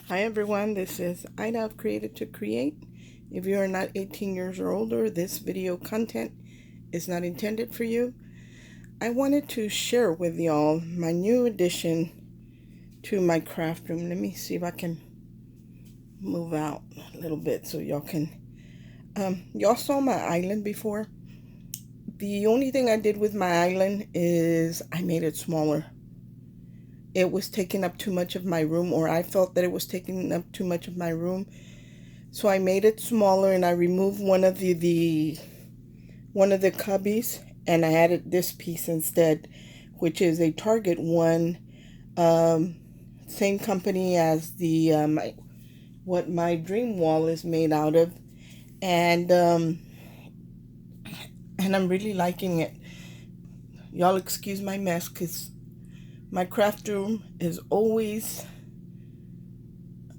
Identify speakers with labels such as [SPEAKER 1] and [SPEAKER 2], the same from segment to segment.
[SPEAKER 1] Hi everyone, this is Ida of Created to Create. If you are not 18 years or older, this video content is not intended for you. I wanted to share with y'all my new addition to my craft room. Let me see if I can move out a little bit so y'all can... y'all saw my island before. The only thing I did with my island is I made it smaller. It was taking up too much of my room, or I felt that it was taking up too much of my room. So I made it smaller and I removed one of the cubbies and I added this piece instead, which is a Target one. Same company as the what my dream wall is made out of, and I'm really liking it. Y'all excuse my mess because my craft room is always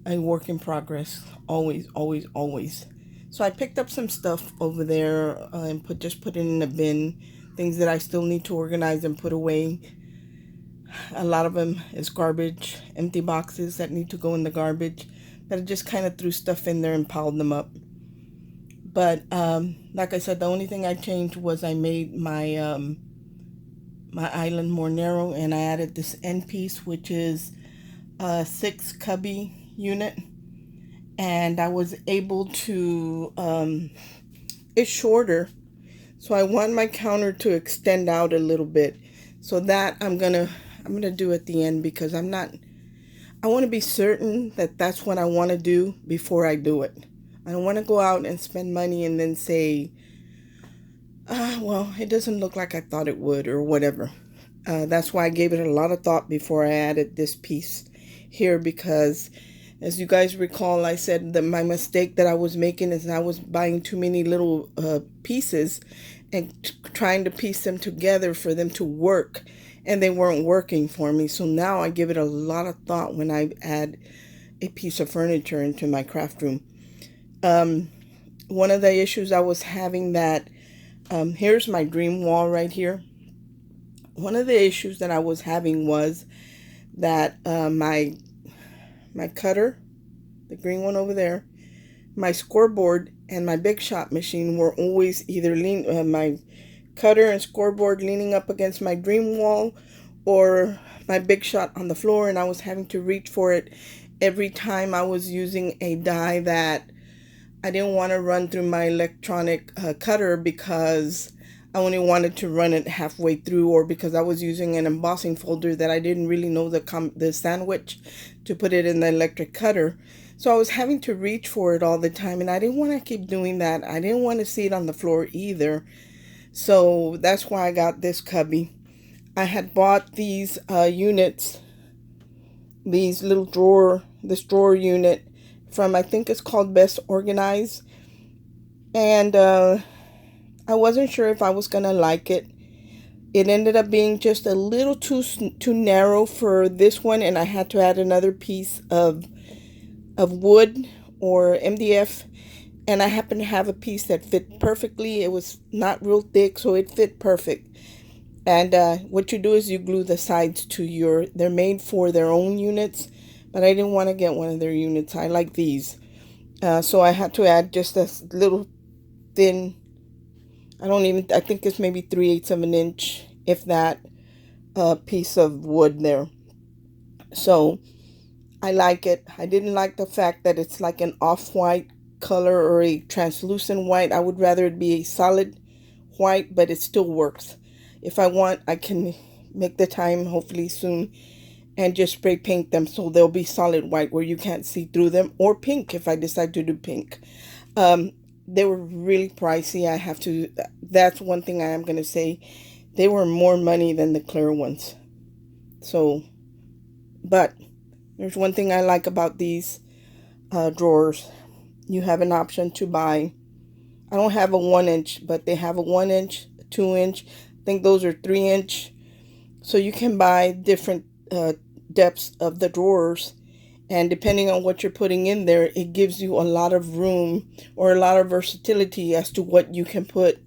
[SPEAKER 1] a work in progress. Always, always, always. So I picked up some stuff over there and just put it in a bin. Things that I still need to organize and put away. A lot of them is garbage, empty boxes that need to go in the garbage. But I just kind of threw stuff in there and piled them up. But like I said, the only thing I changed was I made my my island more narrow, and I added this end piece, which is a 6 cubby unit. And I was able to it's shorter, so I want my counter to extend out a little bit. So that I'm gonna do at the end, because I want to be certain that that's what I want to do before I do it. I don't want to go out and spend money and then say, well, it doesn't look like I thought it would, or whatever. That's why I gave it a lot of thought before I added this piece here, because as you guys recall, I said that my mistake that I was making is I was buying too many little pieces and trying to piece them together for them to work, and they weren't working for me. So now I give it a lot of thought when I add a piece of furniture into my craft room. One of the issues I was having that, here's my dream wall right here. One of the issues that I was having was that my cutter, the green one over there, my scoreboard, and my Big Shot machine were always either my cutter and scoreboard leaning up against my dream wall, or my Big Shot on the floor, and I was having to reach for it every time I was using a die that I didn't want to run through my electronic cutter, because I only wanted to run it halfway through, or because I was using an embossing folder that I didn't really know the sandwich to put it in the electric cutter. So I was having to reach for it all the time, and I didn't want to keep doing that. I didn't want to see it on the floor either. So that's why I got this cubby. I had bought these units, this drawer unit from, I think it's called Best Organized. And I wasn't sure if I was going to like it. It ended up being just a little too narrow for this one, and I had to add another piece of wood or MDF, and I happened to have a piece that fit perfectly. It was not real thick, so it fit perfect. And what you do is you glue the sides to they're made for their own units, but I didn't want to get one of their units. I like these. So I had to add just a little thin, I think it's maybe 3/8 of an inch, if that, piece of wood there. So I like it. I didn't like the fact that it's like an off-white color or a translucent white. I would rather it be a solid white, but it still works. If I want, I can make the time, hopefully soon, and just spray paint them so they'll be solid white where you can't see through them, or pink if I decide to do pink. They were really pricey. That's one thing I am going to say. They were more money than the clear ones. So, but there's one thing I like about these drawers. You have an option to buy. I don't have a 1-inch, but they have a 1-inch, a 2-inch. I think those are 3-inch. So you can buy different depths of the drawers, and depending on what you're putting in there, it gives you a lot of room or a lot of versatility as to what you can put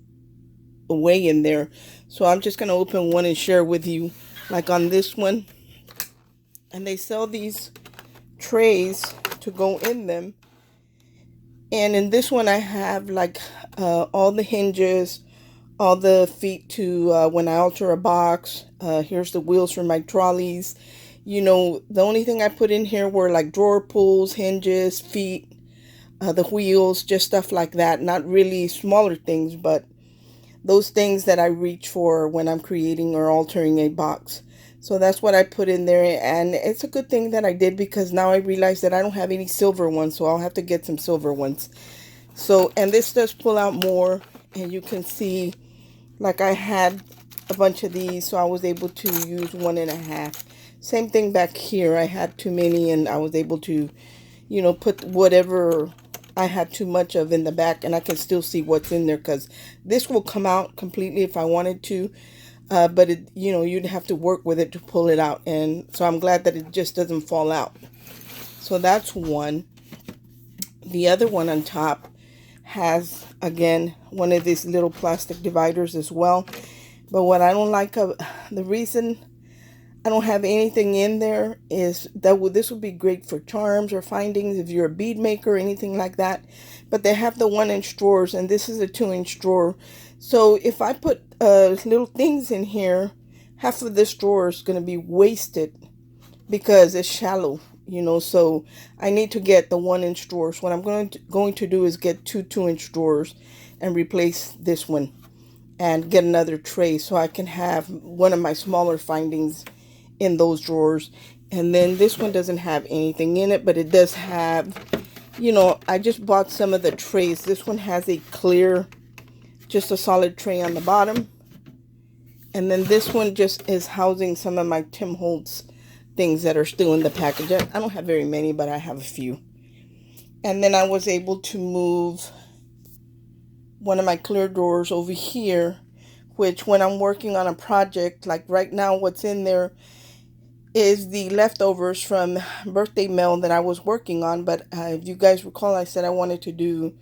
[SPEAKER 1] away in there. So I'm just going to open one and share with you, like on this one. And they sell these trays to go in them. And in this one, I have like all the hinges, all the feet to when I alter a box. Here's the wheels for my trolleys. You know, the only thing I put in here were like drawer pulls, hinges, feet, the wheels, just stuff like that. Not really smaller things, but those things that I reach for when I'm creating or altering a box. So that's what I put in there, and it's a good thing that I did, because now I realize that I don't have any silver ones, so I'll have to get some silver ones. So, and this does pull out more, and you can see, like, I had a bunch of these, so I was able to use 1.5. Same thing back here. I had too many, and I was able to, you know, put whatever I had too much of in the back, and I can still see what's in there, because this will come out completely if I wanted to. But it, you know, you'd have to work with it to pull it out, and so I'm glad that it just doesn't fall out. So that's one. The other one on top has, again, one of these little plastic dividers as well. But what I don't like, the reason I don't have anything in there is that this would be great for charms or findings if you're a bead maker or anything like that. But they have the 1-inch drawers, and this is a 2-inch drawer. So if I put little things in here, half of this drawer is going to be wasted because it's shallow, you know. So I need to get the 1-inch drawers. What I'm going to do is get two 2-inch drawers and replace this one, and get another tray so I can have one of my smaller findings in those drawers. And then this one doesn't have anything in it, but it does have, you know, I just bought some of the trays. This one has a clear, just a solid tray on the bottom. And then this one just is housing some of my Tim Holtz things that are still in the package. I don't have very many, but I have a few. And then I was able to move one of my clear drawers over here, which when I'm working on a project, like right now, what's in there is the leftovers from birthday mail that I was working on. But if you guys recall, I said I wanted to do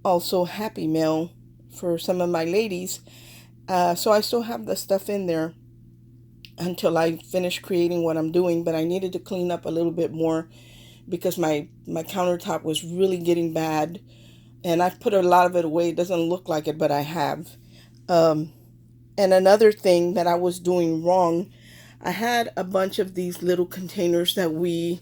[SPEAKER 1] also happy mail for some of my ladies. So I still have the stuff in there until I finish creating what I'm doing. But I needed to clean up a little bit more because my countertop was really getting bad. And I've put a lot of it away. It doesn't look like it, but I have. And another thing that I was doing wrong, I had a bunch of these little containers that we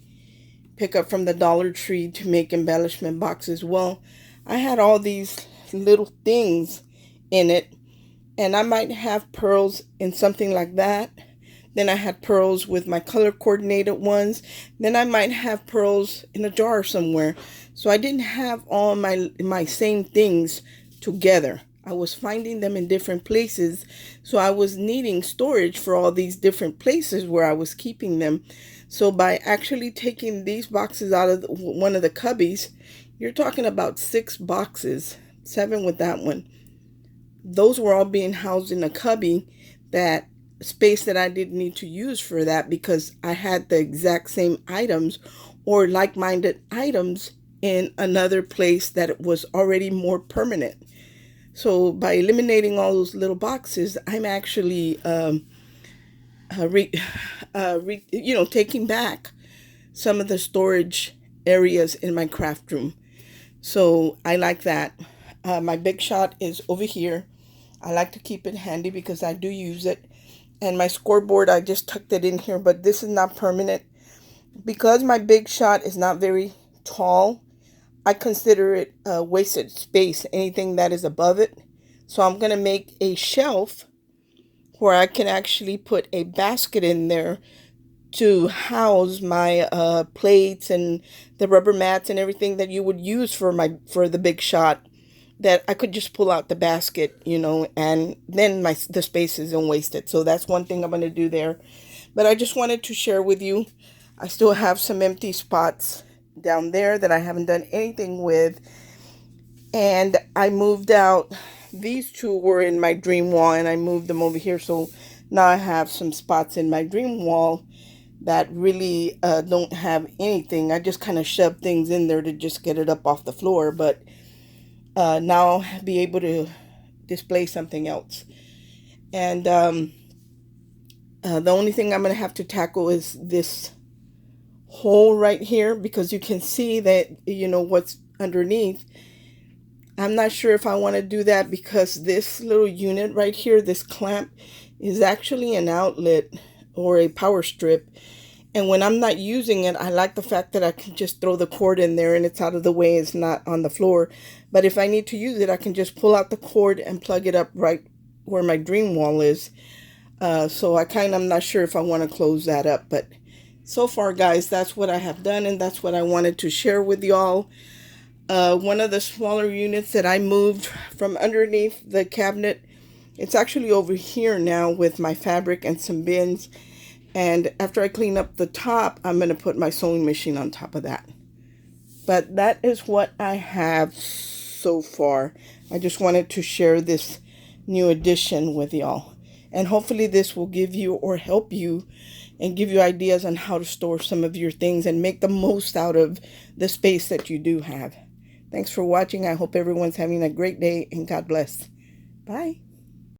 [SPEAKER 1] pick up from the Dollar Tree to make embellishment boxes. Well, I had all these little things in it, and I might have pearls in something like that. Then I had pearls with my color coordinated ones. Then I might have pearls in a jar somewhere. So I didn't have all my same things together. I was finding them in different places. So I was needing storage for all these different places where I was keeping them. So by actually taking these boxes out of one of the cubbies, you're talking about 6 boxes, 7 with that one. Those were all being housed in a cubby, that space that I didn't need to use for that, because I had the exact same items or like-minded items in another place that was already more permanent. So by eliminating all those little boxes, I'm actually taking back some of the storage areas in my craft room. So I like that. My Big Shot is over here. I like to keep it handy because I do use it. And my scoreboard, I just tucked it in here, but this is not permanent. Because my Big Shot is not very tall, I consider it wasted space, anything that is above it. So I'm going to make a shelf where I can actually put a basket in there to house my plates and the rubber mats and everything that you would use for the Big Shot, that I could just pull out the basket, you know, and then the space isn't wasted. So that's one thing I'm going to do there. But I just wanted to share with you, I still have some empty spots down there that I haven't done anything with. And I moved out, these two were in my dream wall, and I moved them over here. So now I have some spots in my dream wall that really don't have anything. I just kind of shoved things in there to just get it up off the floor. But now I'll be able to display something else. And the only thing I'm going to have to tackle is this hole right here because you can see that, you know, what's underneath. I'm not sure if I want to do that because this little unit right here, this clamp, is actually an outlet or a power strip. And when I'm not using it, I like the fact that I can just throw the cord in there and it's out of the way. It's not on the floor. But if I need to use it, I can just pull out the cord and plug it up right where my dream wall is. So I'm not sure if I want to close that up. But so far, guys, that's what I have done. And that's what I wanted to share with y'all. One of the smaller units that I moved from underneath the cabinet, it's actually over here now with my fabric and some bins. And after I clean up the top, I'm going to put my sewing machine on top of that. But that is what I have so far. I just wanted to share this new addition with y'all. And hopefully this will give you or help you and give you ideas on how to store some of your things and make the most out of the space that you do have. Thanks for watching. I hope everyone's having a great day and God bless. Bye.